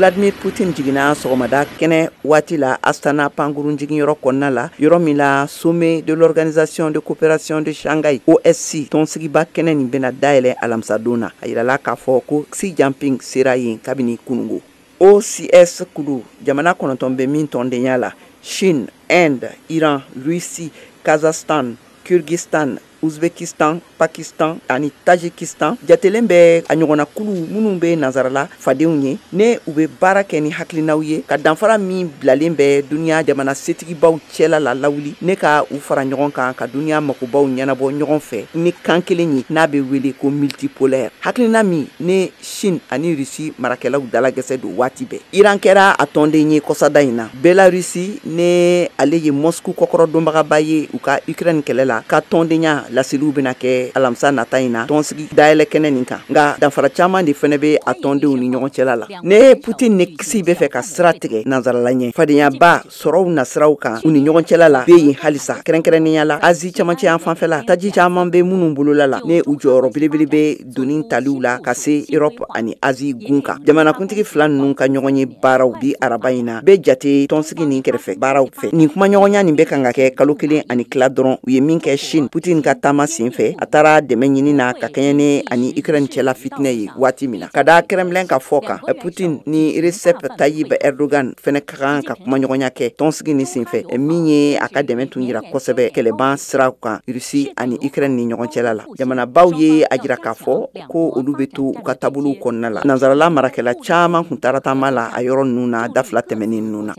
Vladimir Putin jiginna sɔgɔmada kɛnɛ waati la Astana pankurun jiginyɔrɔ kɔnɔna la, yɔrɔ min la sommet de l'Organisation de coopération de Shanghai OSC tɔnsigiba kɛnɛ nin bɛna dayɛlɛ alamisadon na. A yirala k'a fɔ ko Xi Jinping sera yen kabini kunungo. OCS kulu jamana 9 bɛ min tɔndenya la: Chine, Inde, Iran, Russie, Kazakhstan, Kyrgyzstan, Uzbekistan, Pakistan ani Tajikistan jatelen bɛ a ɲɔgɔnna kulu minnu bɛ nazarala fadenw ye ne u bɛ baara kɛ ni hakilinaw ye ka danfara min bilalen bɛ duniya jamana setigibaw cɛla la lawuli ne ka u fara ɲɔgɔn kan ka duniya makobaw ɲɛnabɔ ɲɔgɔn fɛ ni kan kelen ye n'a bɛ wele ko multipolaire. Hakilina min ne Chine ani Russie marakɛlaw dalagɛsɛ don waati bɛɛ. Iran kɛra a tɔnden ye kɔsada in na. Belarusi ne ale ye Moscou kɔkɔrɔdonbagaba ye u ka Ukraine kɛlɛ la ka tɔndenya laseliw bɛna kɛ alamisa nata in na tɔnsigi dayɛlɛ kɛnɛ nin kan. Nka danfara caman de fɛnɛ bɛ a tɔndenw ni ɲɔgɔn cɛla la. Ne Putin ne Xi bɛ fɛ ka sira tigɛ nanzarala ɲɛ fadenyaba sɔrɔw nasiraw kan u ni ɲɔgɔn cɛla la bɛ yen halisa. Kɛrɛnkɛrɛnnenya la Asie camancɛ yan fanfɛla taji caman bɛ minnu bolola la ne u jɔyɔrɔ belebele bɛ doni taliw la ka se Europe ani Asie gun kan. Jamanakuntigi fila ninnu ka ɲɔgɔn ye baaraw bi araba in na bɛ jate tɔnsigi nin kɛrɛfɛ baaraw fɛ. Nin kuma ɲɔgɔnya nin bɛ kan ka kɛ kalo 1 ani tila dɔrɔn u ye min kɛ Chine Putin ka taama senfɛ a taara dɛmɛ ɲini na ka kɛɲɛ ani Ukraine cɛla fitinɛ ye waati min na. Ka da Kremlin ka fɔ kan Putin ni Recep Tayyip Erdogan fɛnɛ ka kan ka kuma ɲɔgɔnya kɛ tɔnsigi ni senfɛ min ye a ka dɛmɛ tun jira kosɛbɛ kɛlɛban siraw kan Russie ani Ukraine ni ɲɔgɔn cɛla la. Jamanabaw ye a jira k'a fɔ ko olu bɛ to u ka taabolow kɔnɔna la. Nanzarala marakɛla caman kun taara taama la a yɔrɔ ninnu na da fila tɛmɛnen ninnu na.